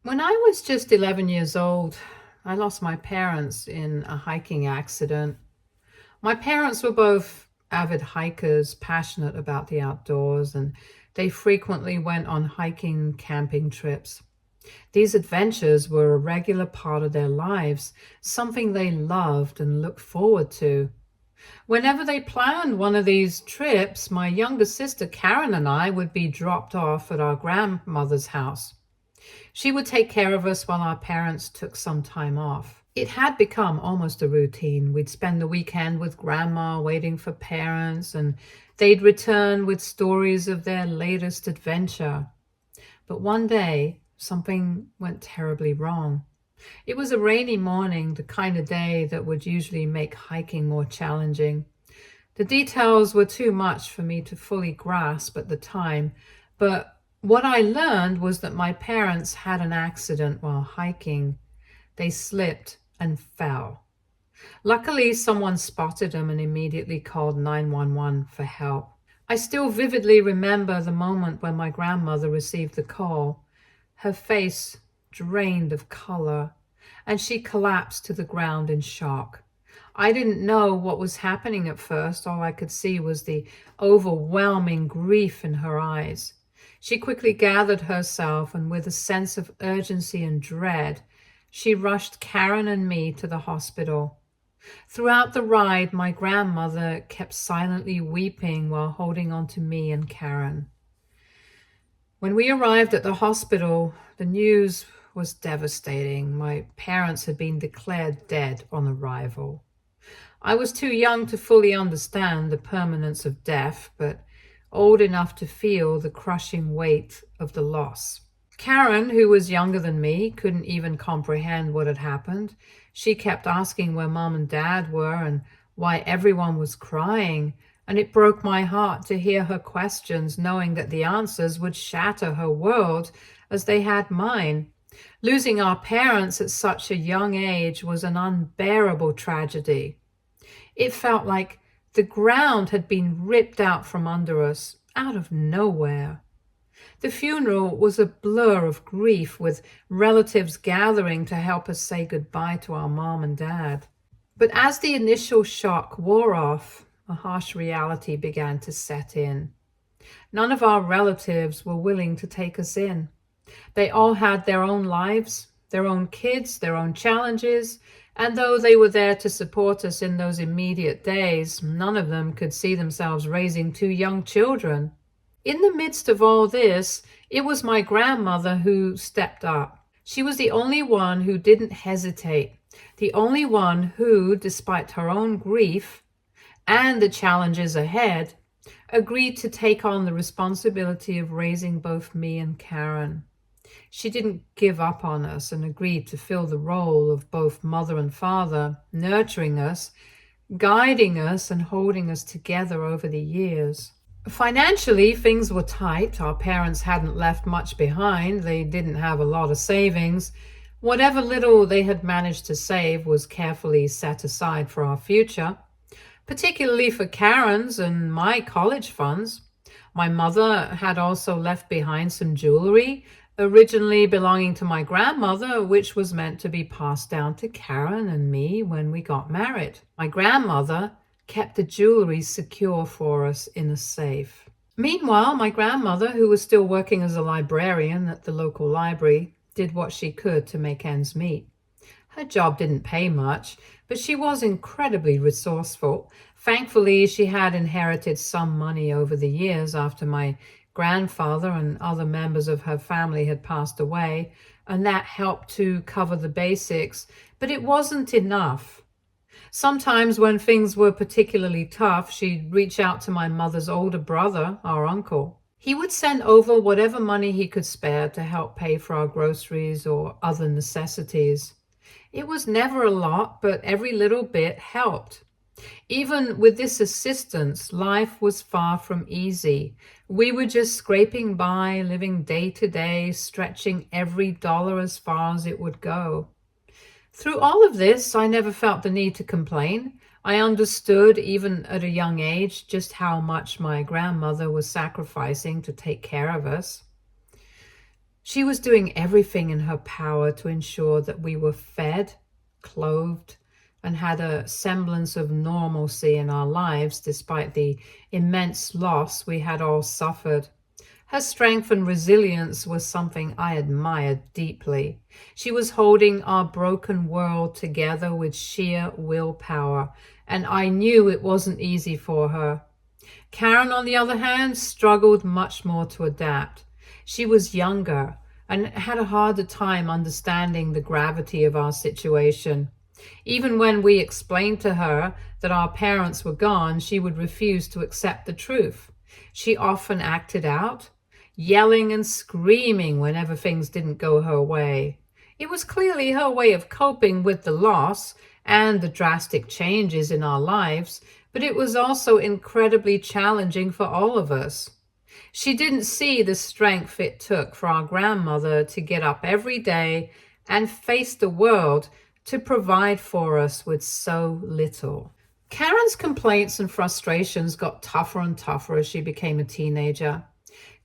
When I was just 11 years old, I lost my parents in a hiking accident. My parents were both avid hikers, passionate about the outdoors, and they frequently went on hiking camping trips. These adventures were a regular part of their lives, something they loved and looked forward to. Whenever they planned one of these trips, my younger sister Karen and I would be dropped off at our grandmother's house. She would take care of us while our parents took some time off. It had become almost a routine. We'd spend the weekend with grandma waiting for parents, and they'd return with stories of their latest adventure. But one day, something went terribly wrong. It was a rainy morning, the kind of day that would usually make hiking more challenging. The details were too much for me to fully grasp at the time, but what I learned was that my parents had an accident while hiking. They slipped and fell. Luckily, someone spotted them and immediately called 911 for help. I still vividly remember the moment when my grandmother received the call. Her face drained of color, and she collapsed to the ground in shock. I didn't know what was happening at first. All I could see was the overwhelming grief in her eyes. She quickly gathered herself, and with a sense of urgency and dread, she rushed Karen and me to the hospital. Throughout the ride, my grandmother kept silently weeping while holding on to me and Karen. When we arrived at the hospital, the news was devastating. My parents had been declared dead on arrival. I was too young to fully understand the permanence of death, but old enough to feel the crushing weight of the loss. Karen, who was younger than me, couldn't even comprehend what had happened. She kept asking where mom and dad were and why everyone was crying, and it broke my heart to hear her questions, knowing that the answers would shatter her world as they had mine. Losing our parents at such a young age was an unbearable tragedy. It felt like the ground had been ripped out from under us, out of nowhere. The funeral was a blur of grief, with relatives gathering to help us say goodbye to our mom and dad. But as the initial shock wore off, a harsh reality began to set in. None of our relatives were willing to take us in. They all had their own lives, their own kids, their own challenges, and though they were there to support us in those immediate days, none of them could see themselves raising two young children. In the midst of all this, it was my grandmother who stepped up. She was the only one who didn't hesitate, the only one who, despite her own grief and the challenges ahead, agreed to take on the responsibility of raising both me and Karen. She didn't give up on us and agreed to fill the role of both mother and father, nurturing us, guiding us, and holding us together over the years. Financially, things were tight. Our parents hadn't left much behind. They didn't have a lot of savings. Whatever little they had managed to save was carefully set aside for our future, particularly for Karen's and my college funds. My mother had also left behind some jewelry, originally belonging to my grandmother, which was meant to be passed down to Karen and me when we got married. My grandmother kept the jewelry secure for us in a safe. Meanwhile, my grandmother, who was still working as a librarian at the local library, did what she could to make ends meet. Her job didn't pay much, but she was incredibly resourceful. Thankfully, she had inherited some money over the years after my grandfather and other members of her family had passed away, and that helped to cover the basics, but it wasn't enough. Sometimes when things were particularly tough, she'd reach out to my mother's older brother, our uncle. He would send over whatever money he could spare to help pay for our groceries or other necessities. It was never a lot, but every little bit helped. Even with this assistance, life was far from easy. We were just scraping by, living day to day, stretching every dollar as far as it would go. Through all of this, I never felt the need to complain. I understood, even at a young age, just how much my grandmother was sacrificing to take care of us. She was doing everything in her power to ensure that we were fed, clothed, and had a semblance of normalcy in our lives despite the immense loss we had all suffered. Her strength and resilience was something I admired deeply. She was holding our broken world together with sheer willpower, and I knew it wasn't easy for her. Karen, on the other hand, struggled much more to adapt. She was younger and had a harder time understanding the gravity of our situation. Even when we explained to her that our parents were gone, she would refuse to accept the truth. She often acted out, yelling and screaming whenever things didn't go her way. It was clearly her way of coping with the loss and the drastic changes in our lives, but it was also incredibly challenging for all of us. She didn't see the strength it took for our grandmother to get up every day and face the world to provide for us with so little. Karen's complaints and frustrations got tougher and tougher as she became a teenager.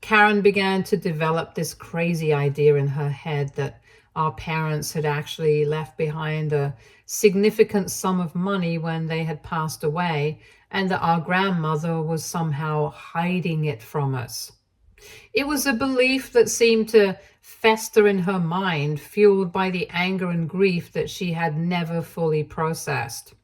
Karen began to develop this crazy idea in her head that our parents had actually left behind a significant sum of money when they had passed away, and that our grandmother was somehow hiding it from us. It was a belief that seemed to fester in her mind, fueled by the anger and grief that she had never fully processed.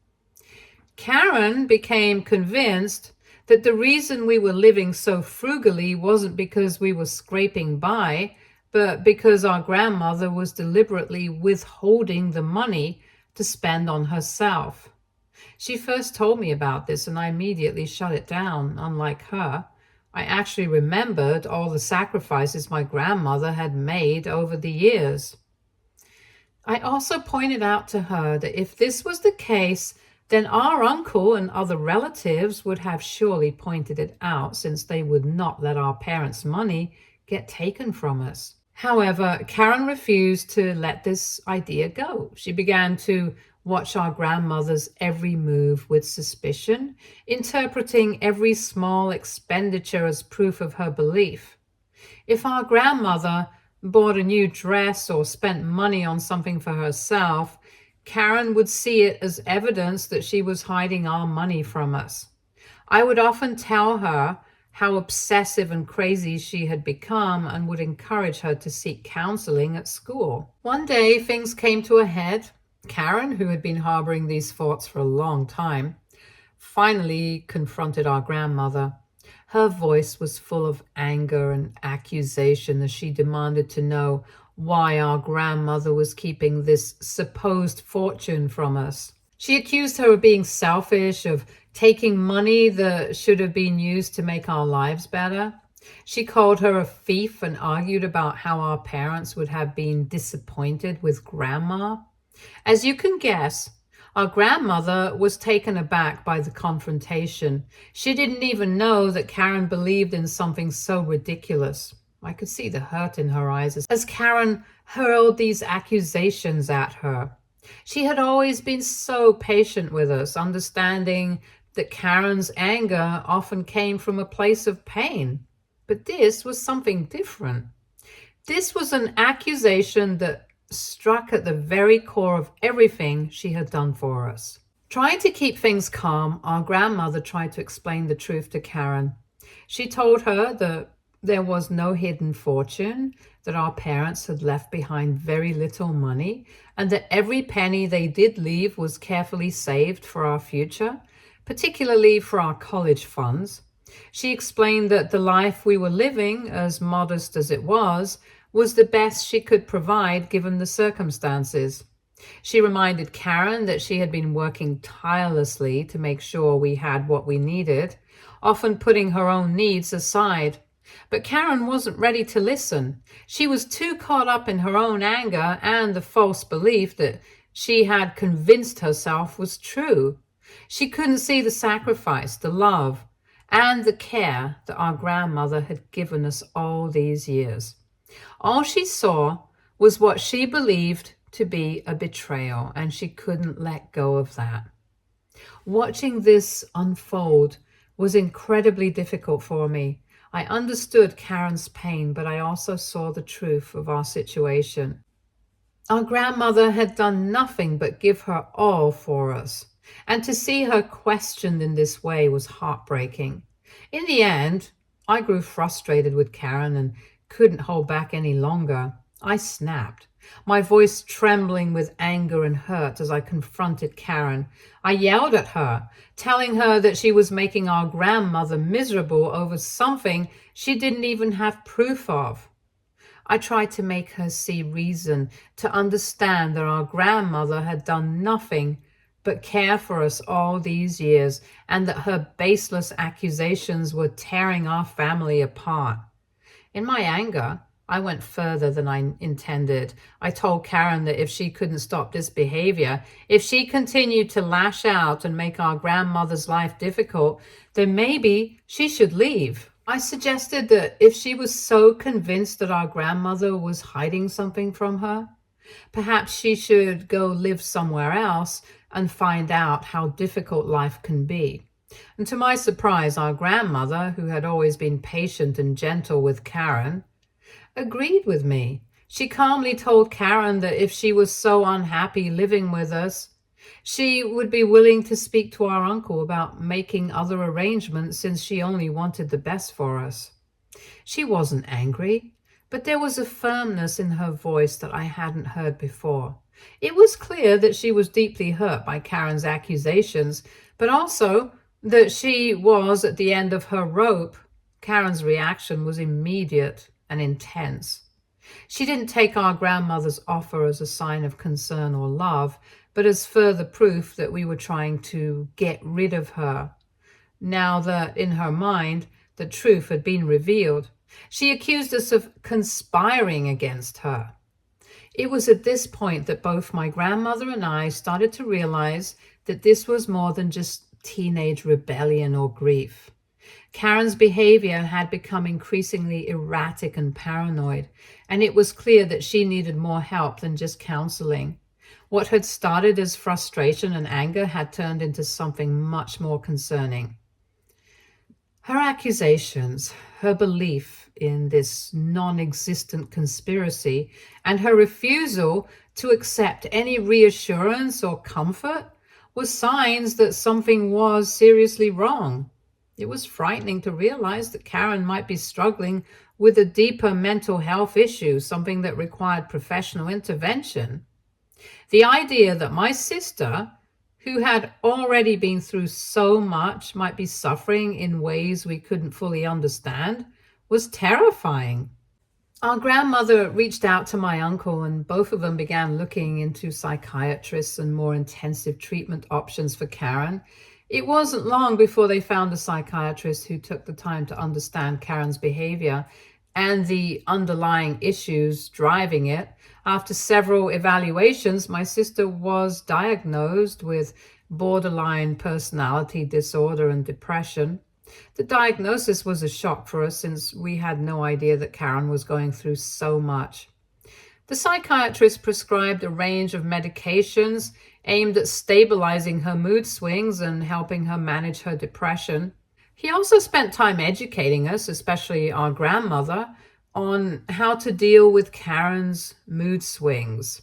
Karen became convinced that the reason we were living so frugally wasn't because we were scraping by, but because our grandmother was deliberately withholding the money to spend on herself. She first told me about this and I immediately shut it down. Unlike her, I actually remembered all the sacrifices my grandmother had made over the years. I also pointed out to her that if this was the case, then our uncle and other relatives would have surely pointed it out, since they would not let our parents' money get taken from us. However, Karen refused to let this idea go. She began to watch our grandmother's every move with suspicion, interpreting every small expenditure as proof of her belief. If our grandmother bought a new dress or spent money on something for herself, Karen would see it as evidence that she was hiding our money from us. I would often tell her how obsessive and crazy she had become and would encourage her to seek counseling at school. One day, things came to a head. Karen, who had been harboring these thoughts for a long time, finally confronted our grandmother. Her voice was full of anger and accusation as she demanded to know why our grandmother was keeping this supposed fortune from us. She accused her of being selfish, of taking money that should have been used to make our lives better. She called her a thief and argued about how our parents would have been disappointed with grandma. As you can guess, our grandmother was taken aback by the confrontation. She didn't even know that Karen believed in something so ridiculous. I could see the hurt in her eyes as Karen hurled these accusations at her. She had always been so patient with us, understanding that Karen's anger often came from a place of pain. But this was something different. This was an accusation that struck at the very core of everything she had done for us. Trying to keep things calm, our grandmother tried to explain the truth to Karen. She told her that there was no hidden fortune, that our parents had left behind very little money, and that every penny they did leave was carefully saved for our future, particularly for our college funds. She explained that the life we were living, as modest as it was the best she could provide given the circumstances. She reminded Karen that she had been working tirelessly to make sure we had what we needed, often putting her own needs aside. But Karen wasn't ready to listen. She was too caught up in her own anger and the false belief that she had convinced herself was true. She couldn't see the sacrifice, the love, and the care that our grandmother had given us all these years. All she saw was what she believed to be a betrayal, and she couldn't let go of that. Watching this unfold was incredibly difficult for me. I understood Karen's pain, but I also saw the truth of our situation. Our grandmother had done nothing but give her all for us, and to see her questioned in this way was heartbreaking. In the end, I grew frustrated with Karen and couldn't hold back any longer. I snapped, my voice trembling with anger and hurt as I confronted Karen. I yelled at her, telling her that she was making our grandmother miserable over something she didn't even have proof of. I tried to make her see reason, to understand that our grandmother had done nothing but care for us all these years, and that her baseless accusations were tearing our family apart. In my anger, I went further than I intended. I told Karen that if she couldn't stop this behavior, if she continued to lash out and make our grandmother's life difficult, then maybe she should leave. I suggested that if she was so convinced that our grandmother was hiding something from her, perhaps she should go live somewhere else and find out how difficult life can be. And to my surprise, our grandmother, who had always been patient and gentle with Karen, agreed with me. She calmly told Karen that if she was so unhappy living with us, she would be willing to speak to our uncle about making other arrangements, since she only wanted the best for us. She wasn't angry, but there was a firmness in her voice that I hadn't heard before. It was clear that she was deeply hurt by Karen's accusations, but also that she was at the end of her rope. Karen's reaction was immediate and intense. She didn't take our grandmother's offer as a sign of concern or love, but as further proof that we were trying to get rid of her. Now that, in her mind, the truth had been revealed, she accused us of conspiring against her. It was at this point that both my grandmother and I started to realize that this was more than just teenage rebellion or grief. Karen's behavior had become increasingly erratic and paranoid, and it was clear that she needed more help than just counseling. What had started as frustration and anger had turned into something much more concerning. Her accusations, her belief in this non-existent conspiracy, and her refusal to accept any reassurance or comfort were signs that something was seriously wrong. It was frightening to realize that Karen might be struggling with a deeper mental health issue, something that required professional intervention. The idea that my sister, who had already been through so much, might be suffering in ways we couldn't fully understand was terrifying. Our grandmother reached out to my uncle, and both of them began looking into psychiatrists and more intensive treatment options for Karen. It wasn't long before they found a psychiatrist who took the time to understand Karen's behavior and the underlying issues driving it. After several evaluations, my sister was diagnosed with borderline personality disorder and depression. The diagnosis was a shock for us, since we had no idea that Karen was going through so much. The psychiatrist prescribed a range of medications aimed at stabilizing her mood swings and helping her manage her depression. He also spent time educating us, especially our grandmother, on how to deal with Karen's mood swings,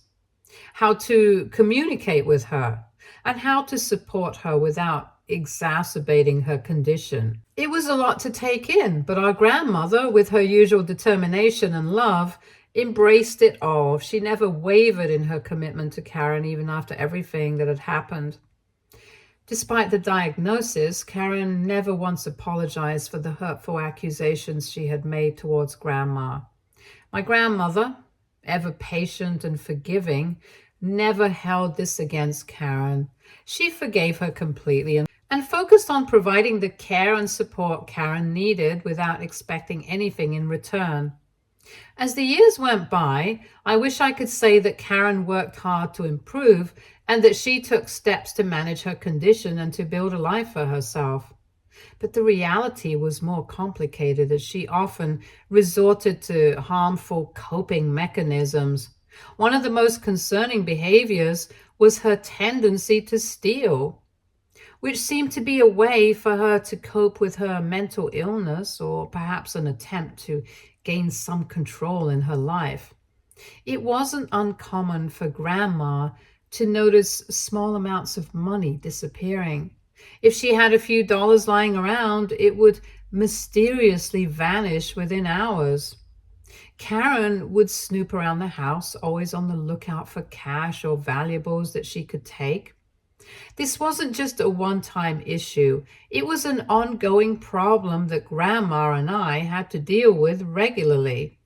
how to communicate with her, and how to support her without exacerbating her condition. It was a lot to take in, but our grandmother, with her usual determination and love, embraced it all. She never wavered in her commitment to Karen, even after everything that had happened. Despite the diagnosis, Karen never once apologized for the hurtful accusations she had made towards Grandma. My grandmother, ever patient and forgiving, never held this against Karen. She forgave her completely and focused on providing the care and support Karen needed without expecting anything in return. As the years went by, I wish I could say that Karen worked hard to improve and that she took steps to manage her condition and to build a life for herself. But the reality was more complicated, as she often resorted to harmful coping mechanisms. One of the most concerning behaviors was her tendency to steal. which seemed to be a way for her to cope with her mental illness or perhaps an attempt to gain some control in her life. It wasn't uncommon for Grandma to notice small amounts of money disappearing. If she had a few dollars lying around, it would mysteriously vanish within hours. Karen would snoop around the house, always on the lookout for cash or valuables that she could take. This wasn't just a one-time issue. It was an ongoing problem that Grandma and I had to deal with regularly.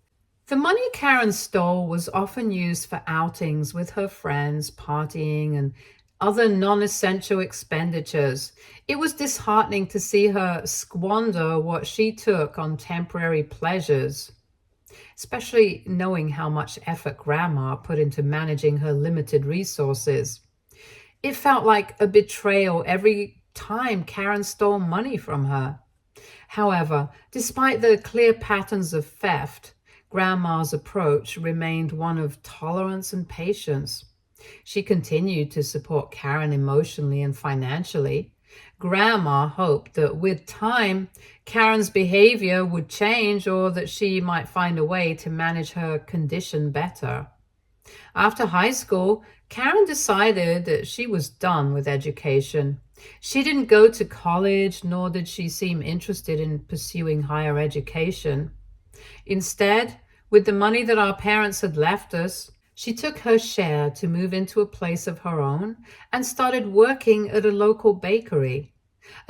The money Karen stole was often used for outings with her friends, partying, and other non-essential expenditures. It was disheartening to see her squander what she took on temporary pleasures, especially knowing how much effort Grandma put into managing her limited resources. It felt like a betrayal every time Karen stole money from her. However, despite the clear patterns of theft, Grandma's approach remained one of tolerance and patience. She continued to support Karen emotionally and financially. Grandma hoped that with time, Karen's behavior would change or that she might find a way to manage her condition better. After high school, Karen decided that she was done with education. She didn't go to college, nor did she seem interested in pursuing higher education. Instead, with the money that our parents had left us, she took her share to move into a place of her own and started working at a local bakery,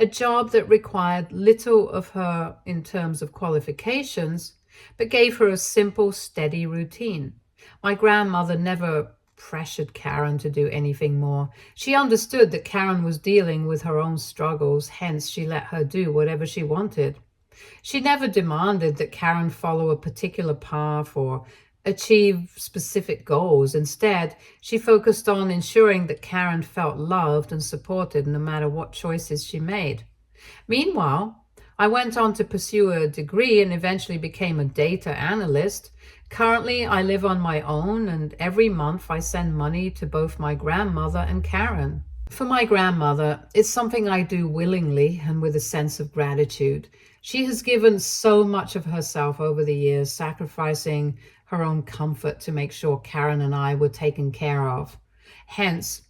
a job that required little of her in terms of qualifications, but gave her a simple, steady routine. My grandmother never pressured Karen to do anything more. She understood that Karen was dealing with her own struggles, hence she let her do whatever she wanted. She never demanded that Karen follow a particular path or achieve specific goals. Instead, she focused on ensuring that Karen felt loved and supported no matter what choices she made. Meanwhile, I went on to pursue a degree and eventually became a data analyst. Currently, I live on my own, and every month I send money to both my grandmother and Karen. For my grandmother, it's something I do willingly and with a sense of gratitude. She has given so much of herself over the years, sacrificing her own comfort to make sure Karen and I were taken care of. Hence,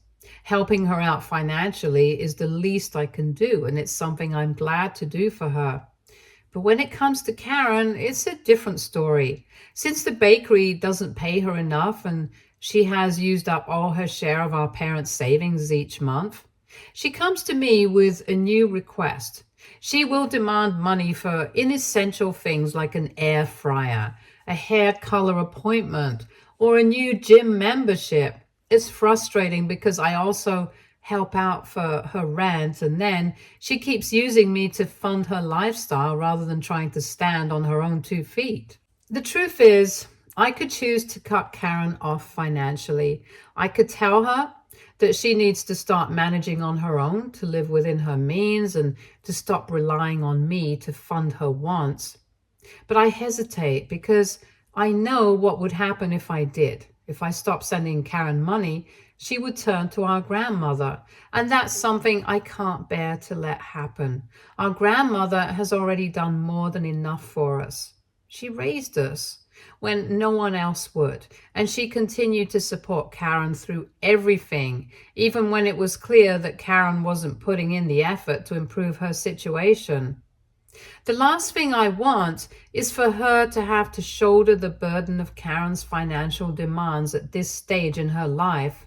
helping her out financially is the least I can do, and it's something I'm glad to do for her. But when it comes to Karen, it's a different story. Since the bakery doesn't pay her enough and she has used up all her share of our parents' savings each month, she comes to me with a new request. She will demand money for inessential things like an air fryer, a hair color appointment, or a new gym membership. It's frustrating because I also help out for her rent, and then she keeps using me to fund her lifestyle rather than trying to stand on her own 2 feet. The truth is, I could choose to cut Karen off financially. I could tell her that she needs to start managing on her own to live within her means and to stop relying on me to fund her wants. But I hesitate because I know what would happen if I did. If I stopped sending Karen money, she would turn to our grandmother, and that's something I can't bear to let happen. Our grandmother has already done more than enough for us. She raised us when no one else would, and she continued to support Karen through everything, even when it was clear that Karen wasn't putting in the effort to improve her situation. The last thing I want is for her to have to shoulder the burden of Karen's financial demands at this stage in her life.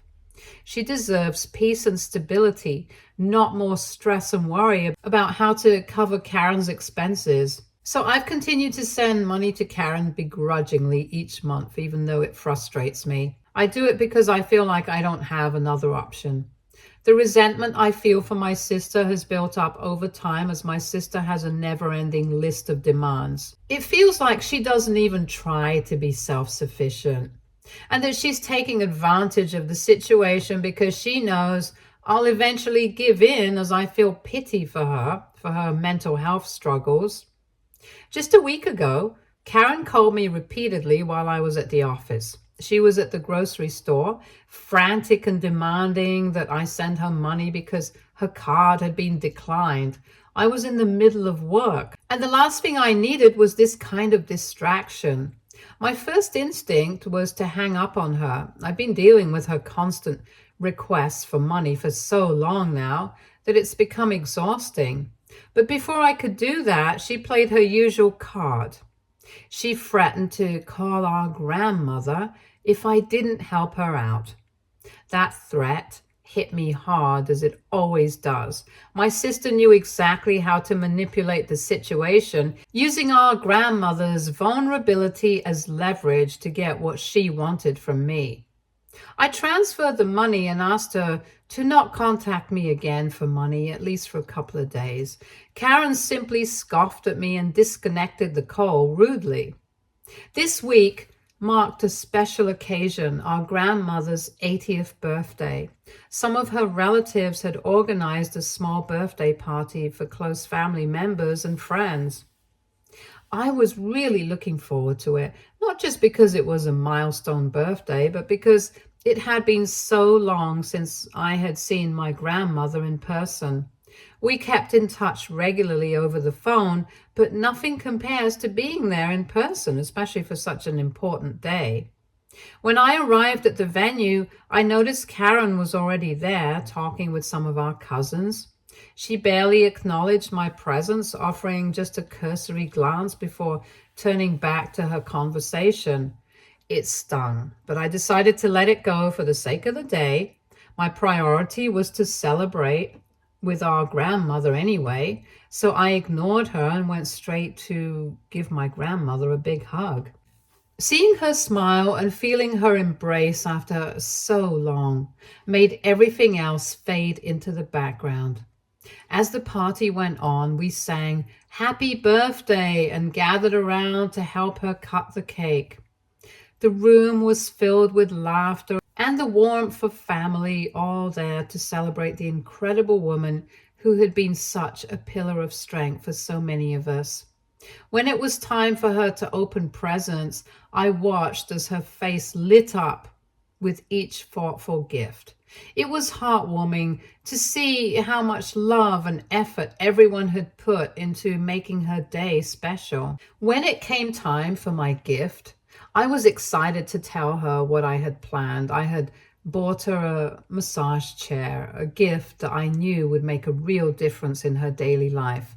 She deserves peace and stability, not more stress and worry about how to cover Karen's expenses. So I've continued to send money to Karen begrudgingly each month, even though it frustrates me. I do it because I feel like I don't have another option. The resentment I feel for my sister has built up over time as my sister has a never-ending list of demands. It feels like she doesn't even try to be self-sufficient, and that she's taking advantage of the situation because she knows I'll eventually give in as I feel pity for her mental health struggles. Just a week ago, Karen called me repeatedly while I was at the office. She was at the grocery store, frantic and demanding that I send her money because Her card had been declined. I was in the middle of work, and the last thing I needed was this kind of distraction. My first instinct was to hang up on her. I've been dealing with her constant requests for money for so long now that it's become exhausting. But before I could do that, she played her usual card. She threatened to call our grandmother if I didn't help her out. That threat hit me hard, as it always does. My sister knew exactly how to manipulate the situation, using our grandmother's vulnerability as leverage to get what she wanted from me. I transferred the money and asked her to not contact me again for money, at least for a couple of days. Karen simply scoffed at me and disconnected the call rudely. This week marked a special occasion, our grandmother's 80th birthday. Some of her relatives had organized a small birthday party for close family members and friends. I was really looking forward to it, not just because it was a milestone birthday, but because it had been so long since I had seen my grandmother in person. We kept in touch regularly over the phone, but nothing compares to being there in person, especially for such an important day. When I arrived at the venue, I noticed Karen was already there talking with some of our cousins. She barely acknowledged my presence, offering just a cursory glance before turning back to her conversation. It stung, but I decided to let it go for the sake of the day. My priority was to celebrate with our grandmother anyway, so I ignored her and went straight to give my grandmother a big hug. Seeing her smile and feeling her embrace after so long made everything else fade into the background. As the party went on, we sang "Happy Birthday" and gathered around to help her cut the cake. The room was filled with laughter and the warmth of family, all there to celebrate the incredible woman who had been such a pillar of strength for so many of us. When it was time for her to open presents, I watched as her face lit up with each thoughtful gift. It was heartwarming to see how much love and effort everyone had put into making her day special. When it came time for my gift, I was excited to tell her what I had planned. I had bought her a massage chair, a gift that I knew would make a real difference in her daily life.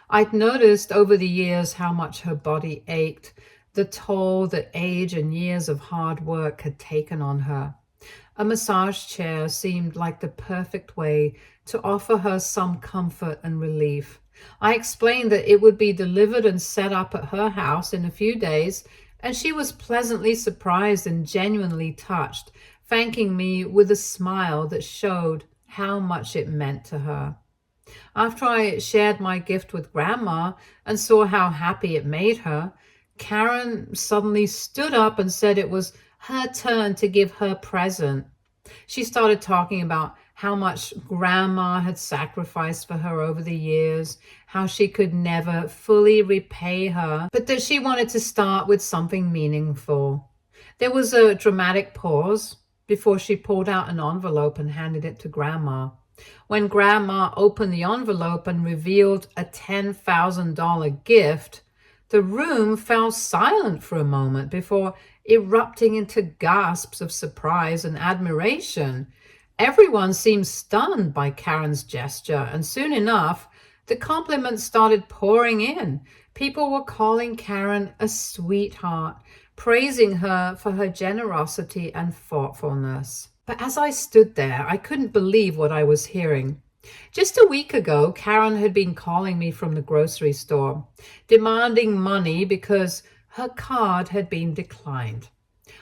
I'd noticed over the years how much her body ached, the toll that age and years of hard work had taken on her. A massage chair seemed like the perfect way to offer her some comfort and relief. I explained that it would be delivered and set up at her house in a few days, and she was pleasantly surprised and genuinely touched, thanking me with a smile that showed how much it meant to her. After I shared my gift with Grandma and saw how happy it made her, Karen suddenly stood up and said it was her turn to give her present. She started talking about how much Grandma had sacrificed for her over the years, how she could never fully repay her, but that she wanted to start with something meaningful. There was a dramatic pause before she pulled out an envelope and handed it to Grandma. When Grandma opened the envelope and revealed a $10,000 gift, the room fell silent for a moment before erupting into gasps of surprise and admiration. Everyone seemed stunned by Karen's gesture, and soon enough, the compliments started pouring in. People were calling Karen a sweetheart, praising her for her generosity and thoughtfulness. But as I stood there, I couldn't believe what I was hearing. Just a week ago, Karen had been calling me from the grocery store, demanding money because her card had been declined.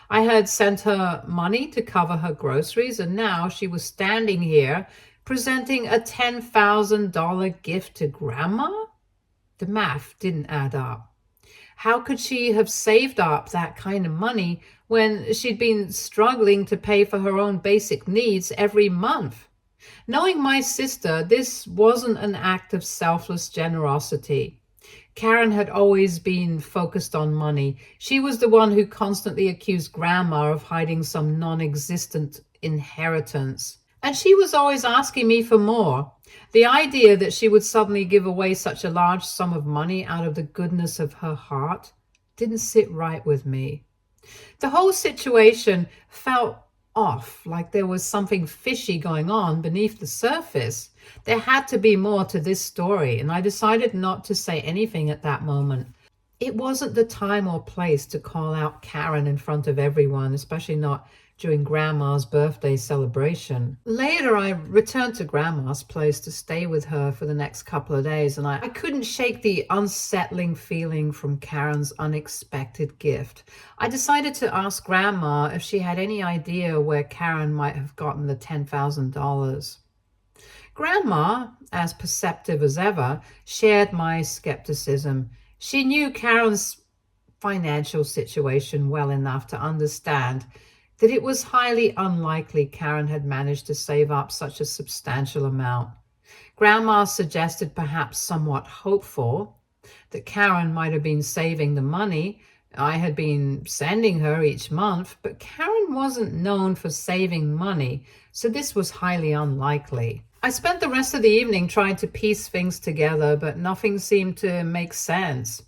I had sent her money to cover her groceries, and now she was standing here presenting a $10,000 gift to Grandma? The math didn't add up. How could she have saved up that kind of money when she'd been struggling to pay for her own basic needs every month? Knowing my sister, this wasn't an act of selfless generosity. Karen had always been focused on money. She was the one who constantly accused Grandma of hiding some non-existent inheritance. And she was always asking me for more. The idea that she would suddenly give away such a large sum of money out of the goodness of her heart didn't sit right with me. The whole situation felt off, like there was something fishy going on beneath the surface. There had to be more to this story, and I decided not to say anything at that moment. It wasn't the time or place to call out Karen in front of everyone, especially not during Grandma's birthday celebration. Later, I returned to Grandma's place to stay with her for the next couple of days, and I couldn't shake the unsettling feeling from Karen's unexpected gift. I decided to ask Grandma if she had any idea where Karen might have gotten the $10,000. Grandma, as perceptive as ever, shared my skepticism. She knew Karen's financial situation well enough to understand that it was highly unlikely Karen had managed to save up such a substantial amount. Grandma suggested, perhaps somewhat hopeful, that Karen might have been saving the money I had been sending her each month, but Karen wasn't known for saving money, so this was highly unlikely. I spent the rest of the evening trying to piece things together, but nothing seemed to make sense.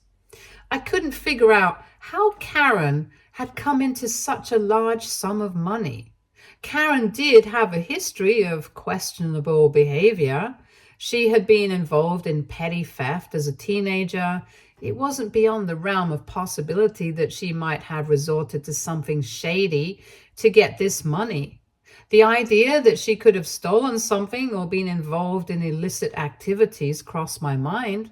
I couldn't figure out how Karen had come into such a large sum of money. Karen did have a history of questionable behavior. She had been involved in petty theft as a teenager. It wasn't beyond the realm of possibility that she might have resorted to something shady to get this money. The idea that she could have stolen something or been involved in illicit activities crossed my mind.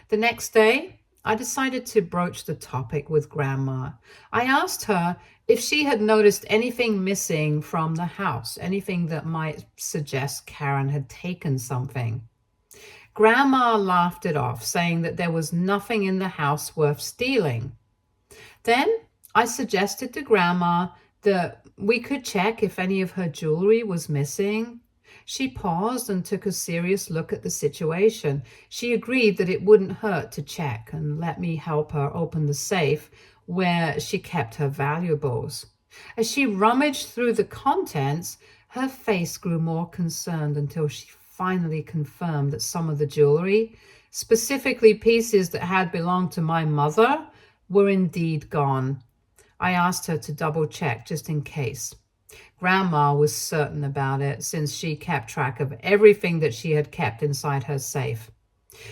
The next day, I decided to broach the topic with Grandma. I asked her if she had noticed anything missing from the house, anything that might suggest Karen had taken something. Grandma laughed it off, saying that there was nothing in the house worth stealing. Then I suggested to Grandma that we could check if any of her jewelry was missing. She paused and took a serious look at the situation. She agreed that it wouldn't hurt to check and let me help her open the safe where she kept her valuables. As she rummaged through the contents, her face grew more concerned until she finally confirmed that some of the jewelry, specifically pieces that had belonged to my mother, were indeed gone. I asked her to double check just in case. Grandma was certain about it since she kept track of everything that she had kept inside her safe.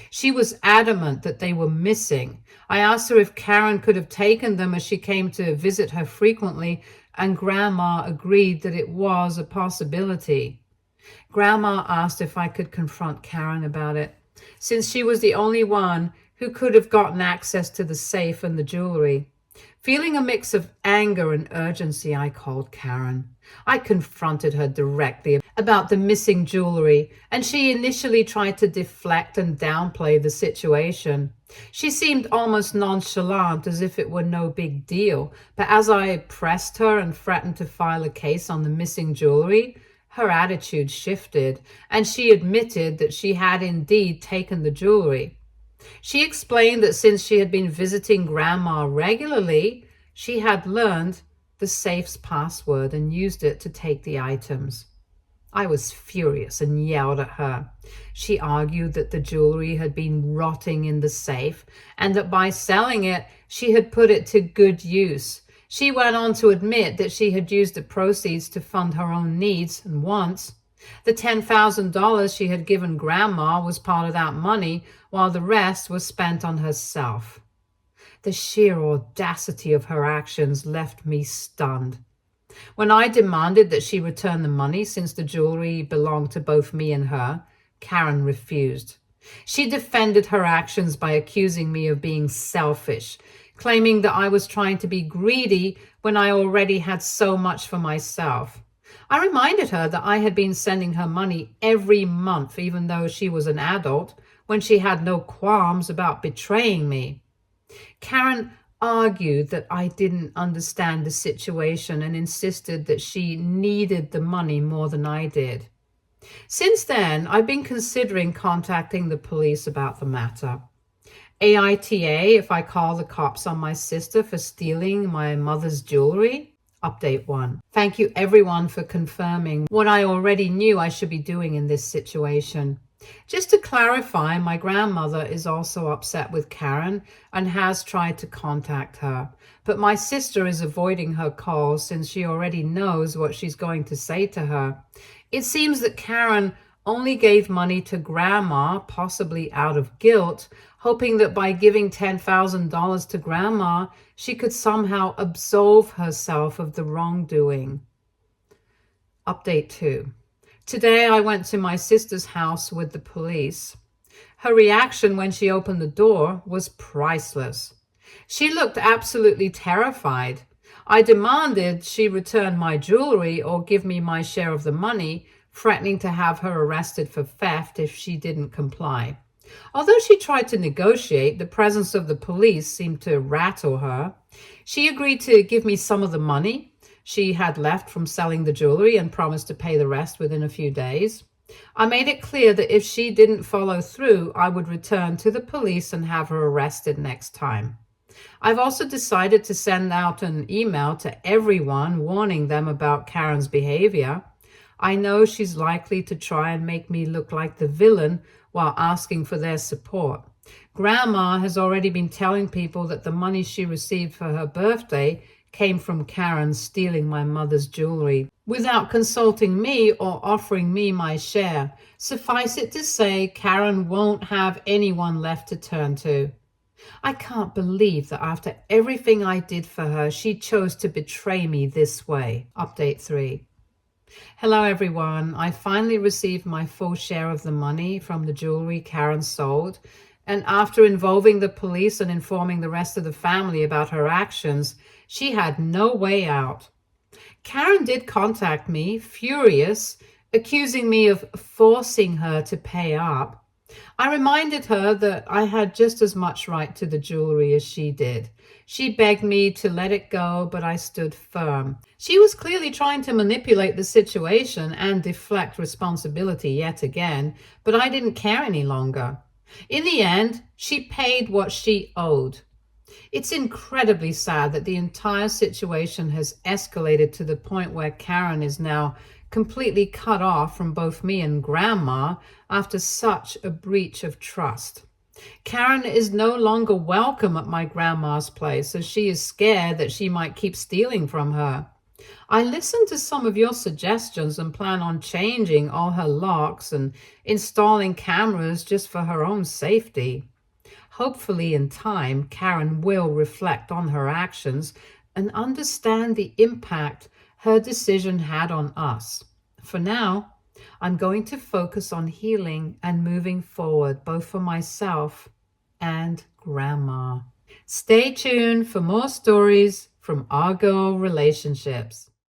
She was adamant that they were missing. I asked her if Karen could have taken them as she came to visit her frequently, and Grandma agreed that it was a possibility. Grandma asked if I could confront Karen about it, since she was the only one who could have gotten access to the safe and the jewelry. Feeling a mix of anger and urgency, I called Karen. I confronted her directly about the missing jewelry, and she initially tried to deflect and downplay the situation. She seemed almost nonchalant, as if it were no big deal, but as I pressed her and threatened to file a case on the missing jewelry, her attitude shifted, and she admitted that she had indeed taken the jewelry. She explained that since she had been visiting Grandma regularly, she had learned the safe's password and used it to take the items. I was furious and yelled at her. She argued that the jewelry had been rotting in the safe and that by selling it, she had put it to good use. She went on to admit that she had used the proceeds to fund her own needs and wants. The $10,000 she had given Grandma was part of that money, while the rest was spent on herself. The sheer audacity of her actions left me stunned. When I demanded that she return the money, since the jewelry belonged to both me and her, Karen refused. She defended her actions by accusing me of being selfish, claiming that I was trying to be greedy when I already had so much for myself. I reminded her that I had been sending her money every month, even though she was an adult, when she had no qualms about betraying me. Karen argued that I didn't understand the situation and insisted that she needed the money more than I did. Since then, I've been considering contacting the police about the matter. AITA if I call the cops on my sister for stealing my mother's jewelry. Update 1. Thank you everyone for confirming what I already knew I should be doing in this situation. Just to clarify, my grandmother is also upset with Karen and has tried to contact her. But my sister is avoiding her calls since she already knows what she's going to say to her. It seems that Karen only gave money to Grandma, possibly out of guilt, hoping that by giving $10,000 to Grandma, she could somehow absolve herself of the wrongdoing. Update 2. Today I went to my sister's house with the police. Her reaction when she opened the door was priceless. She looked absolutely terrified. I demanded she return my jewelry or give me my share of the money, threatening to have her arrested for theft if she didn't comply. Although she tried to negotiate, the presence of the police seemed to rattle her. She agreed to give me some of the money she had left from selling the jewelry and promised to pay the rest within a few days. I made it clear that if she didn't follow through, I would return to the police and have her arrested next time. I've also decided to send out an email to everyone warning them about Karen's behavior. I know she's likely to try and make me look like the villain while asking for their support. Grandma has already been telling people that the money she received for her birthday came from Karen stealing my mother's jewelry without consulting me or offering me my share. Suffice it to say, Karen won't have anyone left to turn to. I can't believe that after everything I did for her, she chose to betray me this way. Update 3. Hello everyone. I finally received my full share of the money from the jewelry Karen sold, and after involving the police and informing the rest of the family about her actions, she had no way out. Karen did contact me, furious, accusing me of forcing her to pay up. I reminded her that I had just as much right to the jewelry as she did. She begged me to let it go, but I stood firm. She was clearly trying to manipulate the situation and deflect responsibility yet again, but I didn't care any longer. In the end, she paid what she owed. It's incredibly sad that the entire situation has escalated to the point where Karen is now completely cut off from both me and Grandma after such a breach of trust. Karen is no longer welcome at my grandma's place, as she is scared that she might keep stealing from her. I listened to some of your suggestions and plan on changing all her locks and installing cameras just for her own safety. Hopefully in time, Karen will reflect on her actions and understand the impact her decision had on us. For now, I'm going to focus on healing and moving forward, both for myself and Grandma. Stay tuned for more stories from our girl relationships.